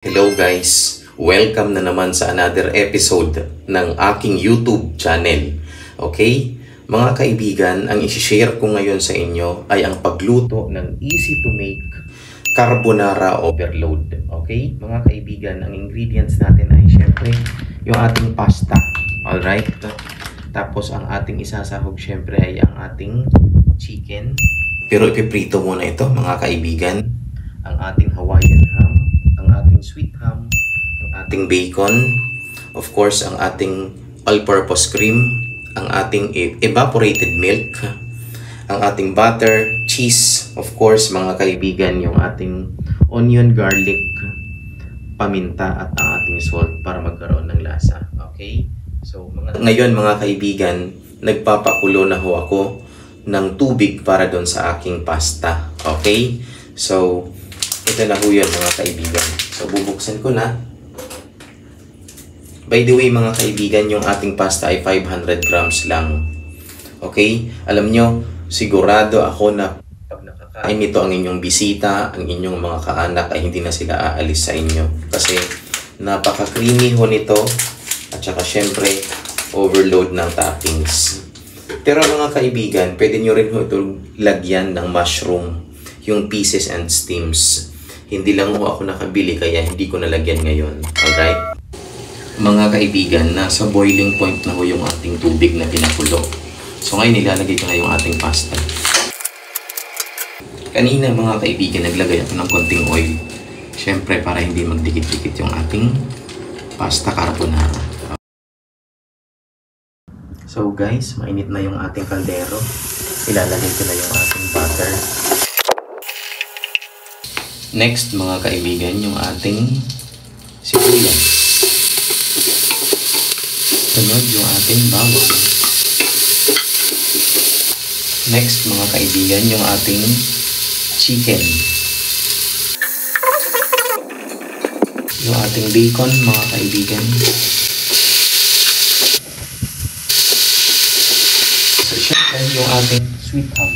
Hello guys! Welcome na naman sa another episode ng aking YouTube channel. Okay? Mga kaibigan, ang isi-share ko ngayon sa inyo ay ang pagluto ng easy to make carbonara overload. Okay? Mga kaibigan, ang ingredients natin ay syempre yung ating pasta. Alright? Tapos ang ating isasahog syempre ay ang ating chicken. Pero ipiprito muna ito mga kaibigan. Ang ating Hawaiian ham, ang ating sweet ham, ang ating bacon, of course, ang ating all-purpose cream, ang ating evaporated milk, ang ating butter, cheese, of course, mga kaibigan, yung ating onion, garlic, paminta, at ang ating salt para magkaroon ng lasa. Okay? So, ngayon, mga kaibigan, nagpapakulo na ho ako ng tubig para doon sa aking pasta. Okay? So, ito na ho yun mga kaibigan. So, bubuksan ko na. By the way mga kaibigan, yung ating pasta ay 500 grams lang. Okay? Alam nyo, sigurado ako na pag nakakain nito ang inyong bisita, ang inyong mga kaanak ay hindi na sila aalis sa inyo. Kasi napaka-creamy ho nito. At saka syempre, overload ng toppings. Pero mga kaibigan, pwede nyo rin ho ito lagyan ng mushroom. Yung pieces and steams. Hindi lang ho ako nakabili kaya hindi ko nalagyan ngayon. Alright? Mga kaibigan, nasa boiling point na ho yung ating tubig na pinakulo. So ngayon ilalagay ko na yung ating pasta. Kanina mga kaibigan, naglagay ako ng konting oil. Siyempre para hindi magdikit-dikit yung ating pasta carbonara. So guys, mainit na yung ating kaldero. Ilalagay ko na yung ating butter. Next mga kaibigan, yung ating sibuyas. Sunod yung ating bawang. Next mga kaibigan, yung ating chicken. Yung ating bacon mga kaibigan. So syempre yung ating sweet ham.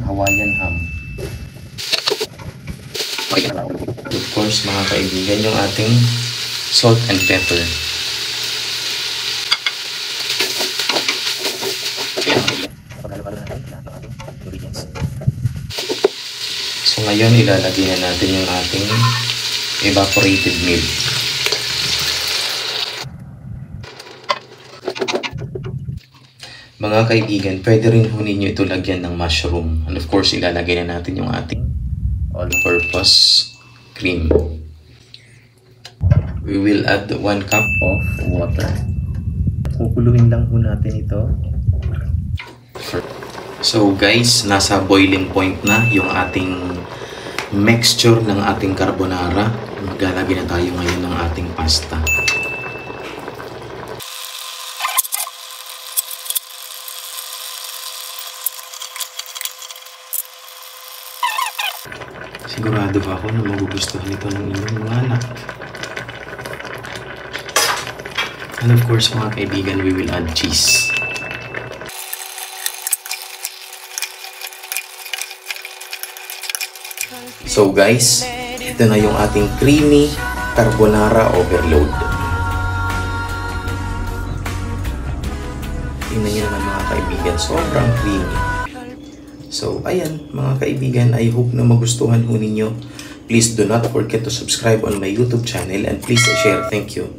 Hawaiian ham. Of course, mga kaibigan, yung ating salt and pepper. So ngayon, ilalagay na natin yung ating evaporated milk. Mga kaibigan, pwede rin ho ninyo ito lagyan ng mushroom. And of course, ilalagay na natin yung ating all-purpose cream. We will add 1 cup of water. Kukuluin lang ho natin ito. So guys, nasa boiling point na yung ating mixture ng ating carbonara. Maglalagay na tayo ngayon ng ating pasta. Sigurado ba ako na magugustuhan ito ng inyong mga anak? And of course mga kaibigan, we will add cheese. So guys, ito na yung ating creamy carbonara overload. Tingnan nyo naman mga kaibigan, sobrang creamy. So, ayan, mga kaibigan, I hope na magustuhan ho ninyo. Please do not forget to subscribe on my YouTube channel and please share. Thank you.